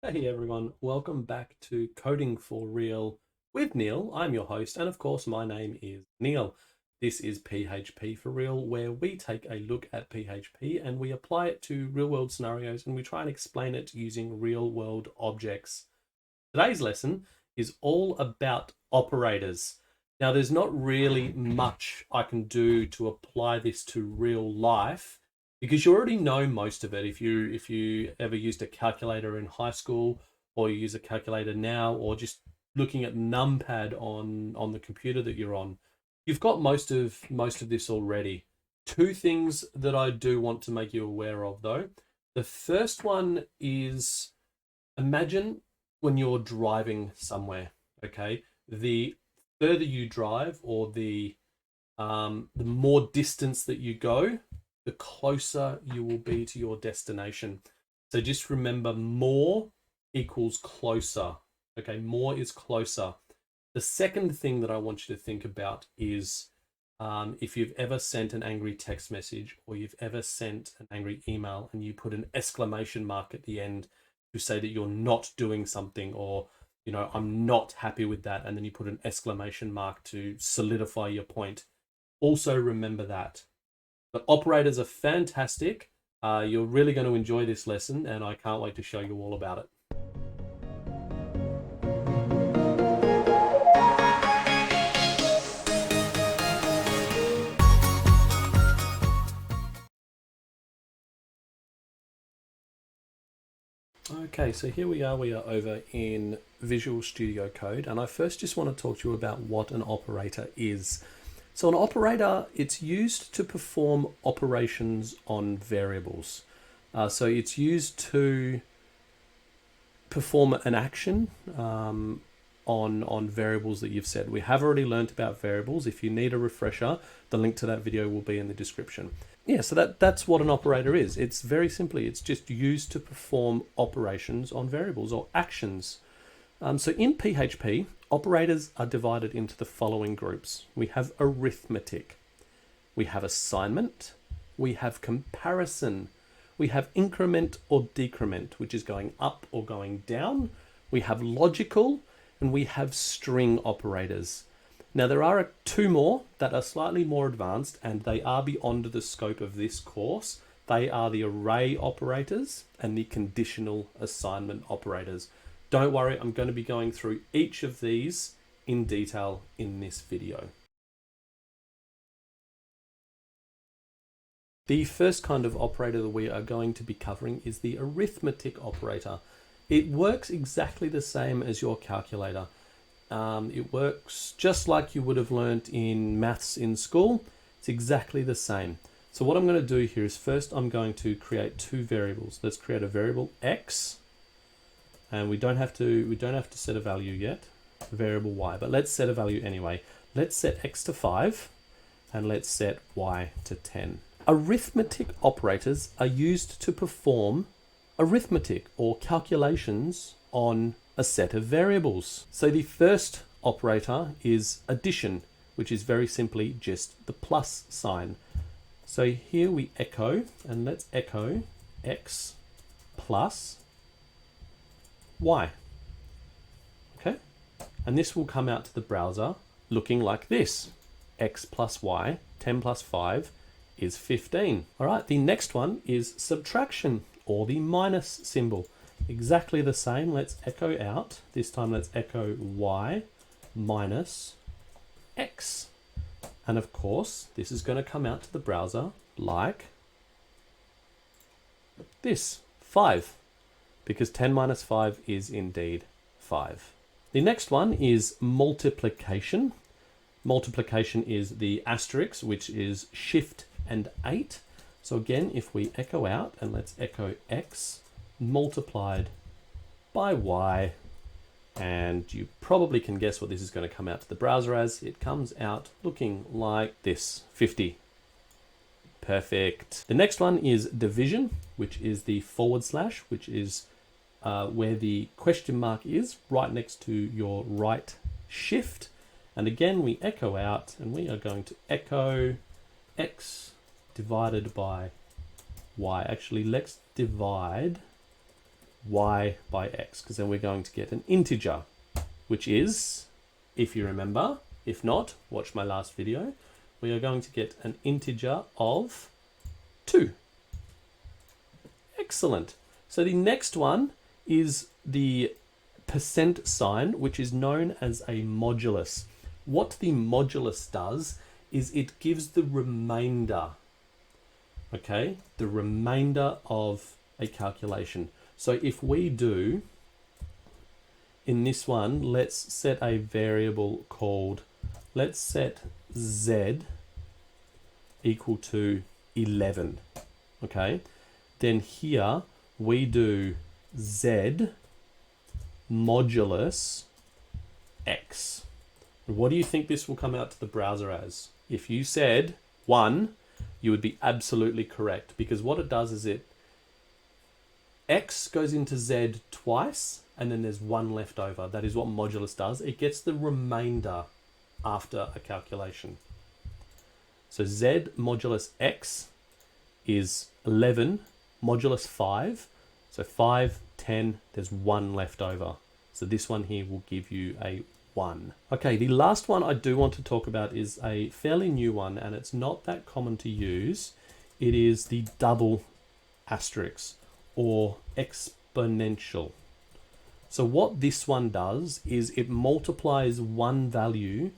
Hey everyone, welcome back to Coding for Real with Neil. I'm your host, and of course, my name is Neil. This is PHP for Real, where we take a look at PHP and we apply it to real world scenarios and we try and explain it using real world objects. Today's lesson is all about operators. Now, there's not really much I can do to apply this to real life because you already know most of it. If you ever used a calculator in high school, or you use a calculator now, or just looking at numpad on the computer that you're on, you've got most of this already. Two things that I do want to make you aware of, though. The first one is, imagine when you're driving somewhere, okay? The further you drive, or the more distance that you go, the closer you will be to your destination. So just remember, more equals closer. Okay, more is closer. The second thing that I want you to think about is if you've ever sent an angry text message, or you've ever sent an angry email and you put an exclamation mark at the end to say that you're not doing something, or I'm not happy with that, and then you put an exclamation mark to solidify your point. Also remember that. But operators are fantastic. You're really going to enjoy this lesson, and I can't wait to show you all about it. Okay, so here we are over in Visual Studio Code, and I first just want to talk to you about what an operator is. So an operator, it's used to perform operations on variables. So it's used to perform an action on variables that you've set. We have already learned about variables. If you need a refresher, the link to that video will be in the description. Yeah, so that's what an operator is. It's very simply, it's just used to perform operations on variables, or actions. So in PHP, operators are divided into the following groups. We have arithmetic, we have assignment, we have comparison, we have increment or decrement, which is going up or going down, we have logical, and we have string operators. Now, there are two more that are slightly more advanced, and they are beyond the scope of this course. They are the array operators and the conditional assignment operators. Don't worry, I'm going to be going through each of these in detail in this video. The first kind of operator that we are going to be covering is the arithmetic operator. It works exactly the same as your calculator. It works just like you would have learnt in maths in school. It's exactly the same. So what I'm going to do here is, first I'm going to create two variables. Let's create a variable x, and we don't have to set a value yet, variable y, but let's set a value anyway. Let's set x to 5 and let's set y to 10. Arithmetic operators are used to perform arithmetic or calculations on a set of variables. So the first operator is addition, which is very simply just the plus sign. So here we echo, and let's echo x plus y. Okay, and this will come out to the browser looking like this. X plus y, 10 plus 5 is 15. All right, the next one is subtraction, or the minus symbol. Exactly the same. Let's echo out. This time let's echo y minus x. And of course, this is going to come out to the browser like this, 5, because 10 minus 5 is indeed 5. The next one is multiplication. Multiplication is the asterisk, which is shift and 8. So again, if we echo out, and let's echo x multiplied by y, and you probably can guess what this is going to come out to the browser as. It comes out looking like this, 50. Perfect. The next one is division, which is the /, which is where the question mark is right next to your right shift. And again, we echo out, and we are going to echo x divided by y. Actually, let's divide y by x, because then we're going to get an integer, which is, if you remember, if not, watch my last video, we are going to get an integer of 2. Excellent. So the next one is the percent sign, which is known as a modulus. What the modulus does is it gives the remainder, okay? The remainder of a calculation. So if we do, in this one, let's set a variable called, let's set z equal to 11, okay? Then here we do z modulus x. What do you think this will come out to the browser as? If you said 1, you would be absolutely correct, because what it does is x goes into z twice and then there's 1 left over. That is what modulus does. It gets the remainder after a calculation. So z modulus x is 11 modulus 5. So 5, 10, there's 1 left over. So this one here will give you a 1. Okay, the last one I do want to talk about is a fairly new one, and it's not that common to use. It is the double asterisk or exponential. So what this one does is it multiplies one value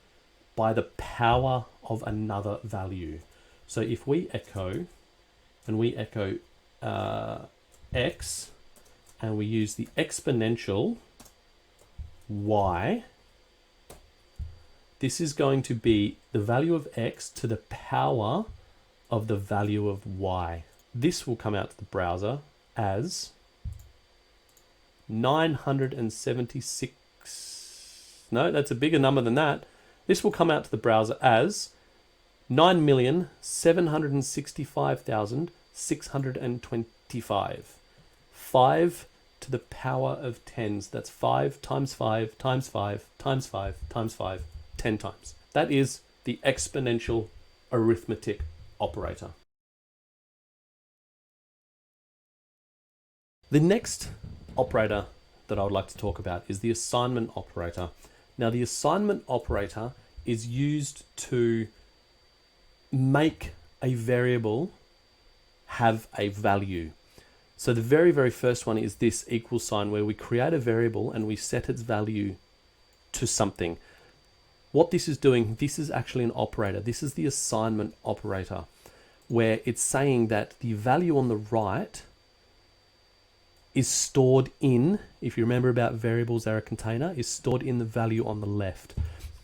by the power of another value. So if we echo, and we echo x, and we use the exponential y, this is going to be the value of x to the power of the value of y. This will come out to the browser as 976. No, that's a bigger number than that. This will come out to the browser as 9,765,625. 5 to the power of 10s. That's 5 times 5 times 5 times 5 times 5, 10 times. That is the exponential arithmetic operator. The next operator that I would like to talk about is the assignment operator. Now, the assignment operator is used to make a variable have a value. So the very, very first one is this equal sign, where we create a variable and we set its value to something. What this is doing, this is actually an operator. This is the assignment operator, where it's saying that the value on the right is stored in, if you remember about variables, they're a container, is stored in the value on the left.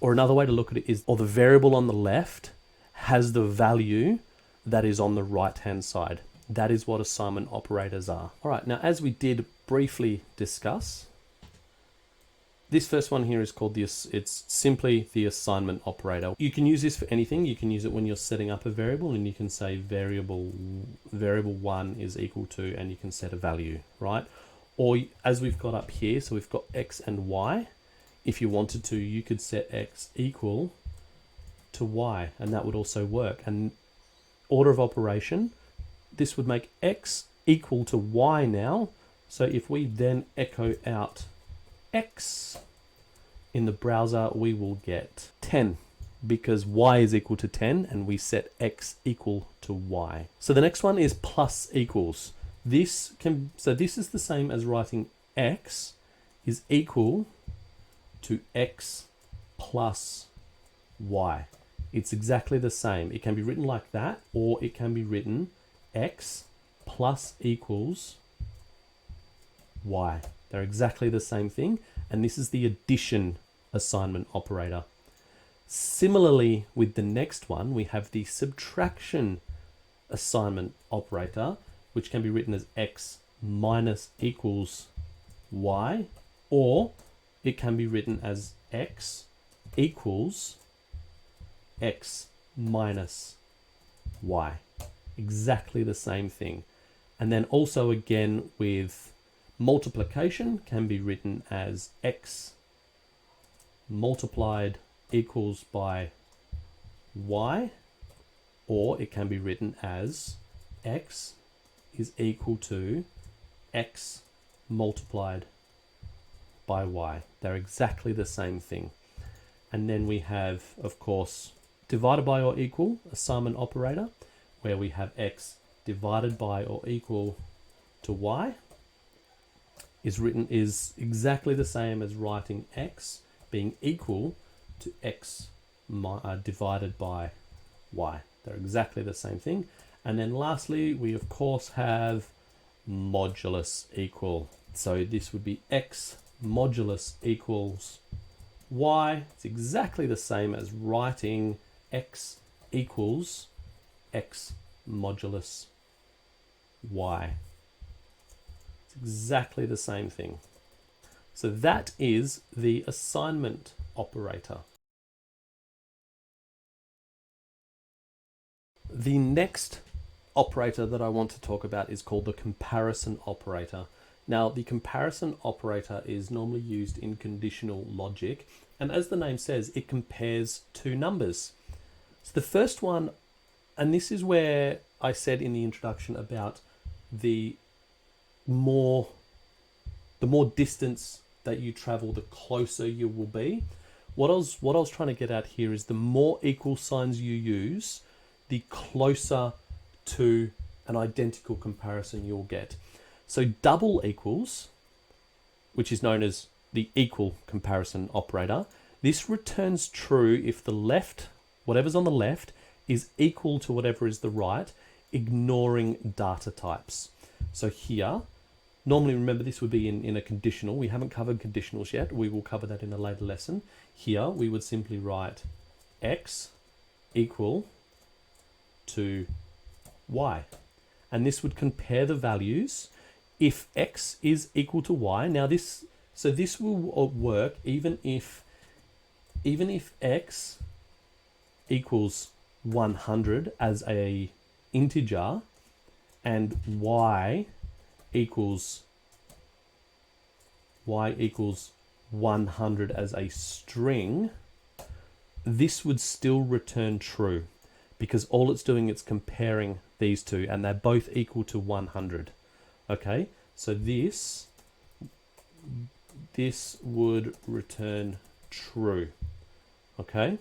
Or another way to look at it is, or the variable on the left has the value that is on the right-hand side. That is what assignment operators are. All right, now as we did briefly discuss, this first one here is called it's simply the assignment operator. You can use this for anything. You can use it when you're setting up a variable, and you can say variable 1 is equal to, and you can set a value, right? Or as we've got up here, so we've got x and y. If you wanted to, you could set x equal to y, and that would also work. And order of operation, this would make x equal to y now. So if we then echo out x in the browser, we will get 10, because y is equal to 10 and we set x equal to y. So the next one is plus equals. This is the same as writing x is equal to x plus y. It's exactly the same. It can be written like that, or it can be written x plus equals y. They're exactly the same thing, and this is the addition assignment operator. Similarly, with the next one, we have the subtraction assignment operator, which can be written as x minus equals y, or it can be written as x equals x minus y. Exactly the same thing. And then also again with multiplication, can be written as x multiplied equals by y, or it can be written as x is equal to x multiplied by y. They're exactly the same thing. And then we have, of course, divided by or equal, assignment operator, where we have x divided by or equal to y is exactly the same as writing x being equal to x divided by y. They're exactly the same thing. And then lastly, we of course have modulus equal. So this would be x modulus equals y. It's exactly the same as writing x equals x modulus y. It's exactly the same thing. So that is the assignment operator. The next operator that I want to talk about is called the comparison operator. Now, the comparison operator is normally used in conditional logic, and as the name says, it compares two numbers. So the first one, and this is where I said in the introduction about the more distance that you travel, the closer you will be. What I was trying to get at here is the more equal signs you use, the closer to an identical comparison you'll get. So double equals, which is known as the equal comparison operator, this returns true if the left, whatever's on the left, is equal to whatever is the right, ignoring data types. So here, normally remember this would be in a conditional. We haven't covered conditionals yet. We will cover that in a later lesson. Here, we would simply write x equal to y. And this would compare the values if x is equal to y. Now this will work even if x equals 100 as a integer and y equals 100 as a string. This would still return true because all it's doing is comparing these two and they're both equal to 100. Okay, so this would return true. Okay,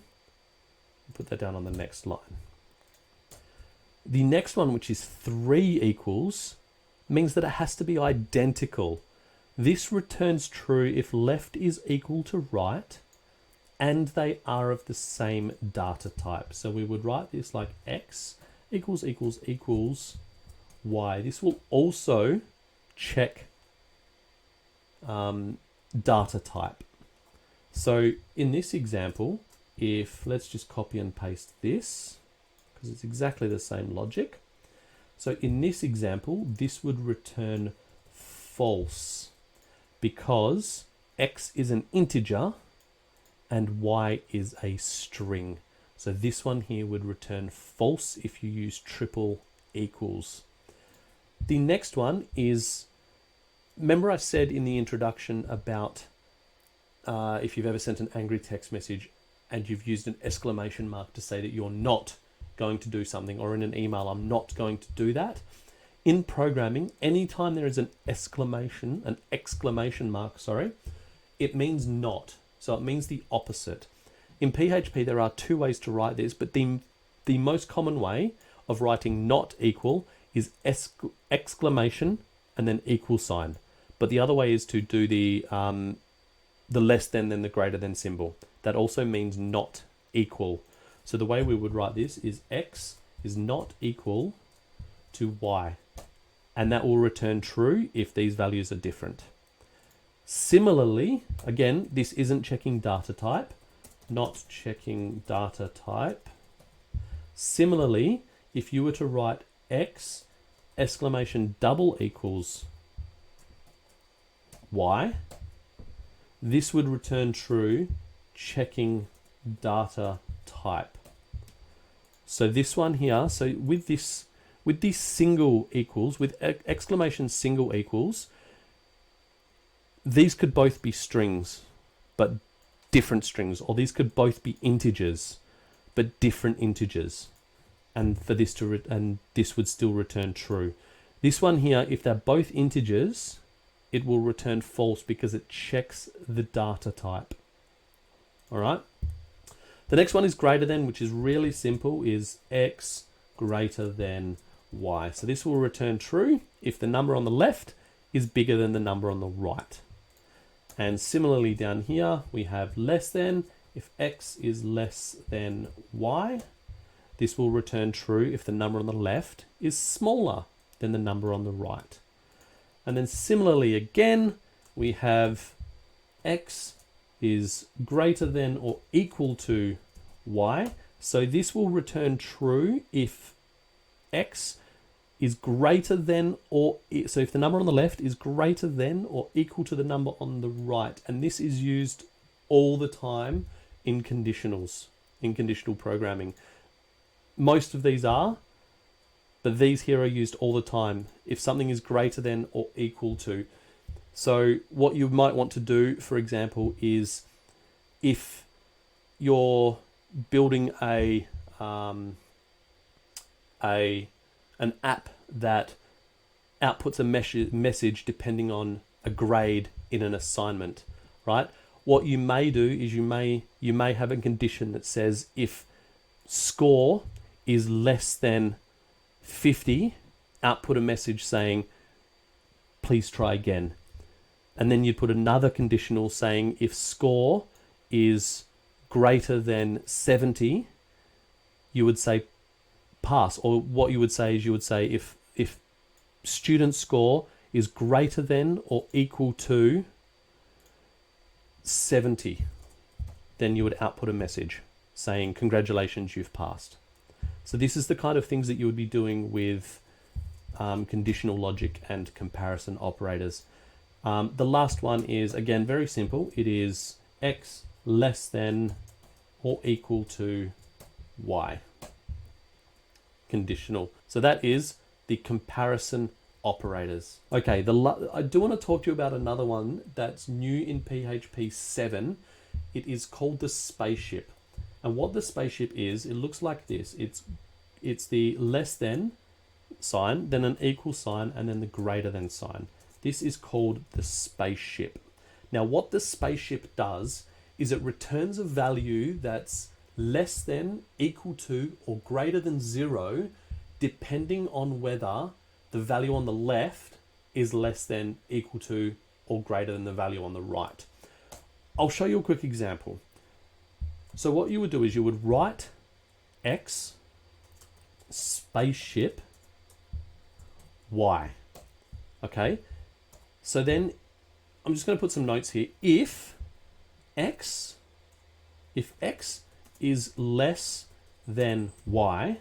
put that down on the next line. The next one, which is 3 equals, means that it has to be identical. This returns true if left is equal to right and they are of the same data type. So we would write this like x equals y. This will also check data type. So in this example, if let's just copy and paste this, because it's exactly the same logic. So in this example, this would return false because x is an integer and y is a string. So this one here would return false if you use triple equals. The next one is, remember I said in the introduction about if you've ever sent an angry text message and you've used an exclamation mark to say that you're not going to do something, or in an email, I'm not going to do that. In programming, anytime there is an exclamation mark, it means not. So it means the opposite. In PHP, there are two ways to write this, but the most common way of writing not equal is exclamation and then equal sign. But the other way is to do the less than then the greater than symbol. That also means not equal. So the way we would write this is x is not equal to y. And that will return true if these values are different. Similarly, again, this isn't checking data type, not checking data type. Similarly, if you were to write x exclamation double equals y, this would return true checking data type. So this one here, so with these single equals, with exclamation single equals, these could both be strings, but different strings, or these could both be integers, but different integers. And for this to this would still return true. This one here, if they're both integers, it will return false because it checks the data type. All right. The next one is greater than, which is really simple, is x greater than y. So this will return true if the number on the left is bigger than the number on the right. And similarly down here, we have less than. If x is less than y, this will return true if the number on the left is smaller than the number on the right. And then similarly again, we have x is greater than or equal to y. So this will return true if x is greater than or, so if the number on the left is greater than or equal to the number on the right. And this is used all the time in conditionals, in conditional programming. Most of these are, but these here are used all the time. If something is greater than or equal to. So what you might want to do, for example, is if you're building an app that outputs a message depending on a grade in an assignment, right? What you may do is you may have a condition that says if score is less than 50, output a message saying, please try again. And then you'd put another conditional saying if score is greater than 70, you would say pass. Or what you would say is you would say if student score is greater than or equal to 70, then you would output a message saying congratulations, you've passed. So this is the kind of things that you would be doing with conditional logic and comparison operators. The last one is, again, very simple. It is x less than or equal to y. Conditional. So that is the comparison operators. Okay, I do want to talk to you about another one that's new in PHP 7. It is called the spaceship. And what the spaceship is, it looks like this. It's the less than sign, then an equal sign, and then the greater than sign. This is called the spaceship. Now, what the spaceship does is it returns a value that's less than, equal to, or greater than 0, depending on whether the value on the left is less than, equal to, or greater than the value on the right. I'll show you a quick example. So what you would do is you would write x spaceship y. Okay, so then I'm just going to put some notes here. If x is less than y,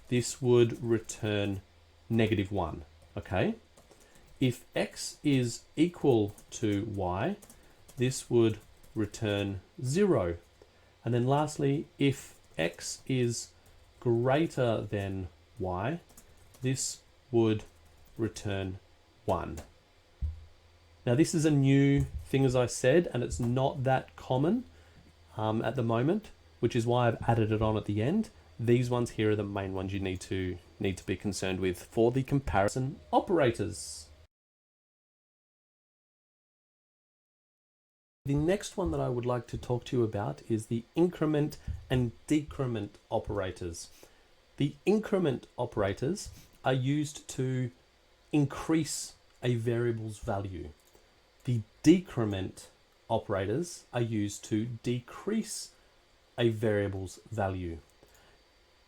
this would return -1. Okay, if x is equal to y, this would return 0. And then lastly, if x is greater than y, this would return 1. Now this is a new thing, as I said, and it's not that common at the moment, which is why I've added it on at the end. These ones here are the main ones you need to be concerned with for the comparison operators. The next one that I would like to talk to you about is the increment and decrement operators. The increment operators are used to increase a variable's value. The decrement operators are used to decrease a variable's value.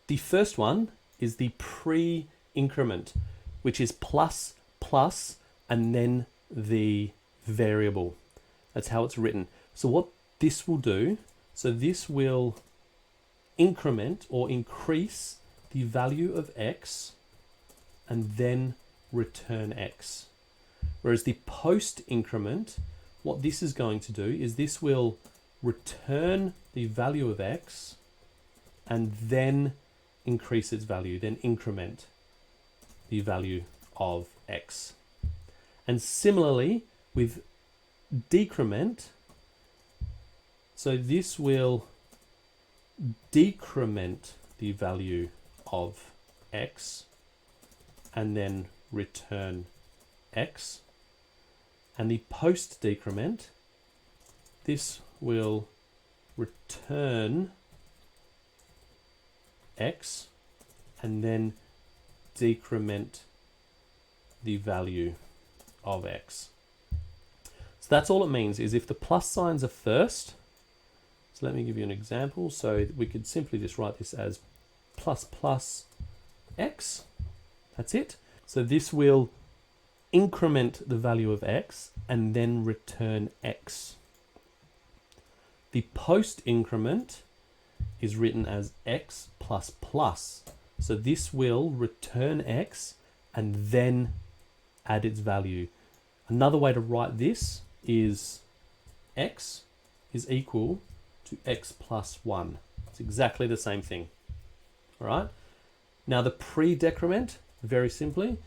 The first one is the pre-increment, which is plus, plus, and then the variable. That's how it's written. So what this will do, so this will increment or increase the value of x and then return x. Whereas the post increment, what this is going to do is this will return the value of x and then increase its value, then increment the value of x. And similarly with decrement, so this will decrement the value of x and then return x. And the post decrement, this will return x and then decrement the value of x. So that's all it means, is if the plus signs are first, so let me give you an example. So we could simply just write this as plus plus x. That's it. So this will increment the value of x and then return x. The post increment is written as x plus plus. So this will return x and then add its value. Another way to write this is x is equal to x plus 1. It's exactly the same thing. All right. Now the pre-decrement, very simply,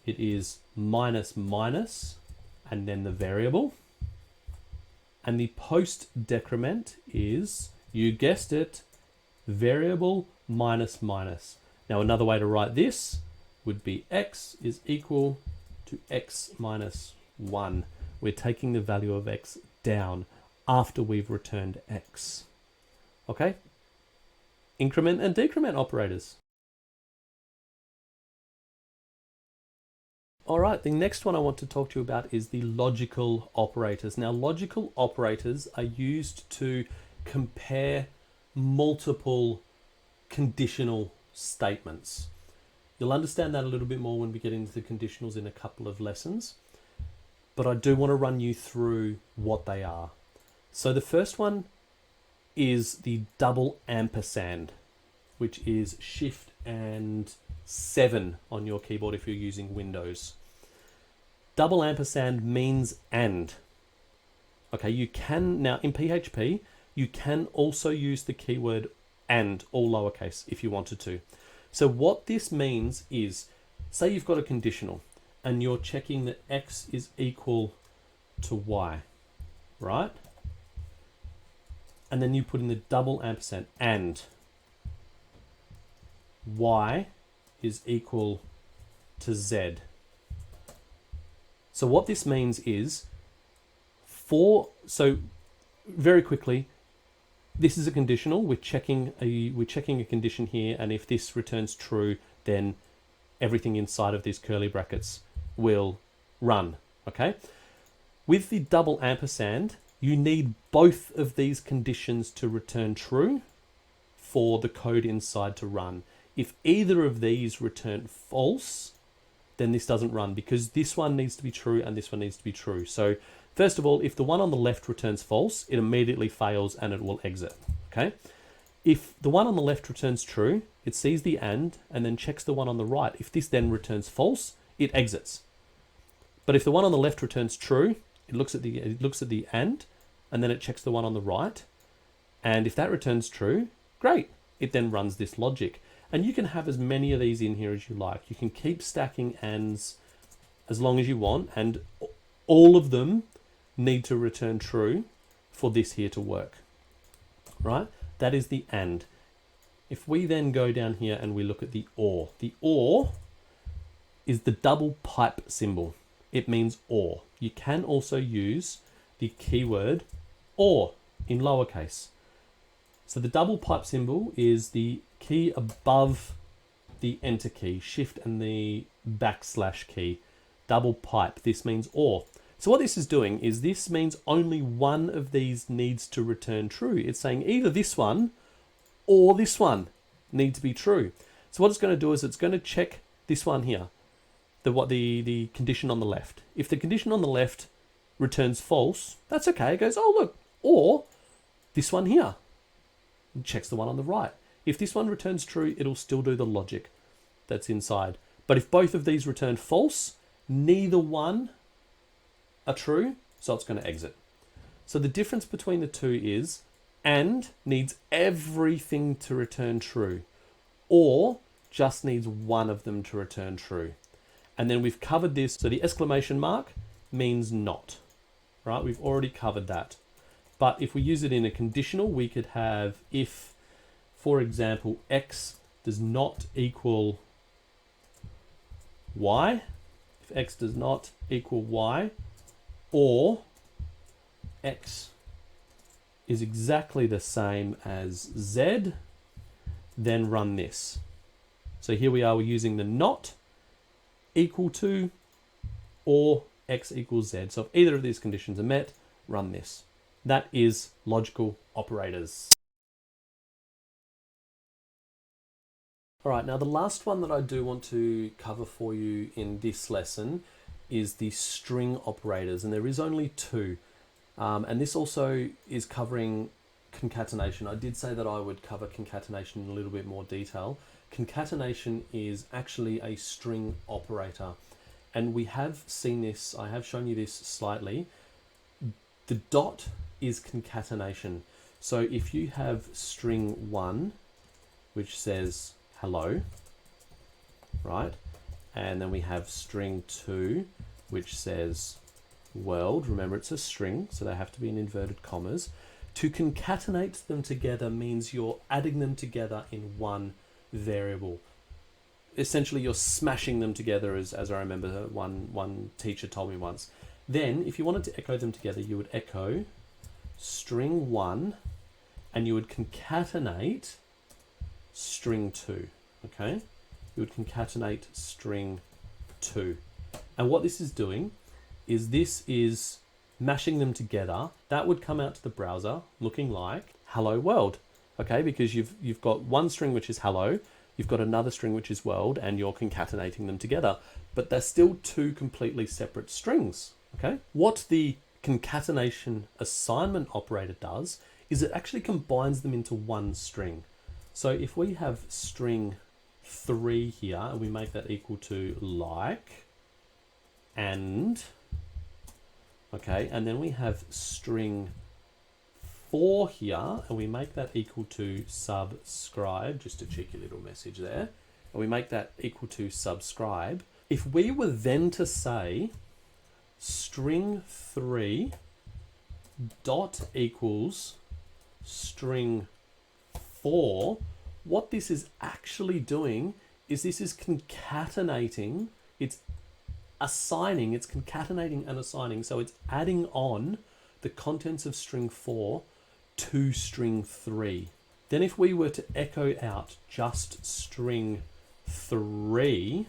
it is minus minus and then the variable. And the post-decrement is, you guessed it, variable minus minus. Now another way to write this would be x is equal to x minus 1. We're taking the value of x down after we've returned x. Okay? Increment and decrement operators. All right, the next one I want to talk to you about is the logical operators. Now, logical operators are used to compare multiple conditional statements. You'll understand that a little bit more when we get into the conditionals in a couple of lessons, but I do want to run you through what they are. So the first one is the double ampersand, which is Shift and 7 on your keyboard if you're using Windows. Double ampersand means and. Okay, you can, now in PHP, you can also use the keyword and, all lowercase, if you wanted to. So what this means is, say you've got a conditional and you're checking that x is equal to y, right? And then you put in the double ampersand and y is equal to z. So what this means is, so very quickly, this is a conditional. We're checking a condition here, and if this returns true, then everything inside of these curly brackets will run. Okay. With the double ampersand, you need both of these conditions to return true for the code inside to run. If either of these return false, then this doesn't run, because this one needs to be true and this one needs to be true. So first of all, if the one on the left returns false, it immediately fails and it will exit. Okay. If the one on the left returns true, it sees the and then checks the one on the right. If this then returns false, it exits. But if the one on the left returns true, it looks at the and then it checks the one on the right. And if that returns true, great. It then runs this logic. And you can have as many of these in here as you like. You can keep stacking ands as long as you want, and all of them need to return true for this here to work, right? That is the and. If we then go down here and we look at the or is the double pipe symbol. It means or. You can also use the keyword or in lowercase. So the double pipe symbol is the key above the enter key, shift and the backslash key. Double pipe, this means or. So what this is doing is, this means only one of these needs to return true. It's saying either this one or this one need to be true. So what it's going to do is it's going to check this one here, the condition on the left. If the condition on the left returns false, that's okay. It goes, oh look, or this one here. It checks the one on the right. If this one returns true, it'll still do the logic that's inside. But if both of these return false, neither one are true, so it's going to exit. So the difference between the two is, and needs everything to return true, or just needs one of them to return true. And then we've covered this. So the exclamation mark means not, right? We've already covered that. But if we use it in a conditional, we could have if, for example, x does not equal y, if x does not equal y, or x is exactly the same as z, then run this. So here we are, we're using the not equal to or x equals z. So if either of these conditions are met, run this. That is logical operators. All right, now the last one that I do want to cover for you in this lesson is the string operators, and there is only two. And this also is covering concatenation. I did say that I would cover concatenation in a little bit more detail. Concatenation is actually a string operator, and we have seen this, I have shown you this slightly. The dot is concatenation. So if you have string 1, which says hello, right? And then we have string 2, which says world. Remember, it's a string, so they have to be in inverted commas. To concatenate them together means you're adding them together in one variable. Essentially, you're smashing them together, as I remember one teacher told me once. Then, if you wanted to echo them together, you would echo string 1, and you would concatenate string 2, okay? You would concatenate string 2. And what this is doing is this is mashing them together. That would come out to the browser looking like hello world, okay? Because you've got one string which is hello, you've got another string which is world, and you're concatenating them together. But they're still two completely separate strings, okay? What the concatenation assignment operator does is it actually combines them into one string. So if we have string 3 here, and we make that equal to like, and, okay, and then we have string 4 here, and we make that equal to subscribe, just a cheeky little message there, and we make that equal to subscribe. If we were then to say string 3 dot equals string 4, what this is actually doing is this is concatenating, it's assigning, it's concatenating and assigning, so it's adding on the contents of string 4 to string 3. Then if we were to echo out just string 3,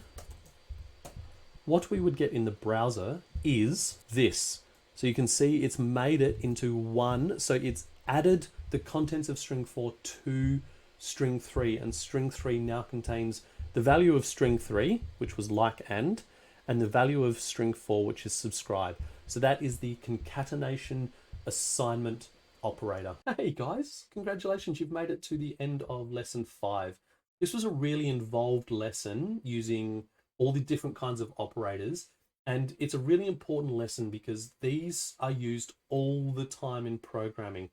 what we would get in the browser is this. So you can see it's made it into one, so it's added the contents of string 4 to string 3, and string 3 now contains the value of string 3, which was like and the value of string 4, which is subscribe. So that is the concatenation assignment operator. Hey guys, congratulations, you've made it to the end of lesson 5. This was a really involved lesson using all the different kinds of operators, and it's a really important lesson because these are used all the time in programming.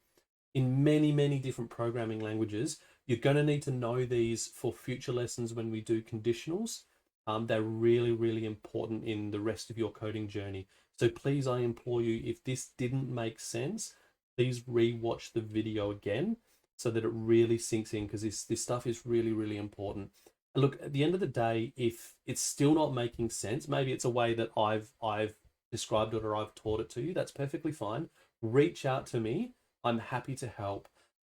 In many different programming languages, you're going to need to know these for future lessons when we do conditionals. They're really important in the rest of your coding journey. So please, I implore you, if this didn't make sense, please re-watch the video again so that it really sinks in, because this stuff is really important. And look, at the end of the day, if it's still not making sense, maybe it's a way that I've described it or I've taught it to you, that's perfectly fine. Reach out to me. I'm happy to help.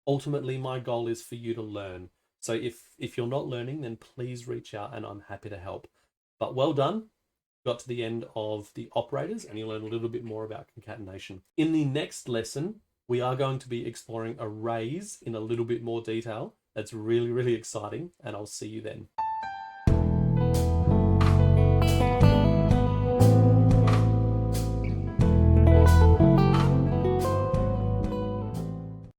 Ultimately, my goal is for you to learn. So if you're not learning, then please reach out and I'm happy to help. But well done. Got to the end of the operators and you learn a little bit more about concatenation. In the next lesson, we are going to be exploring arrays in a little bit more detail. That's really exciting, and I'll see you then.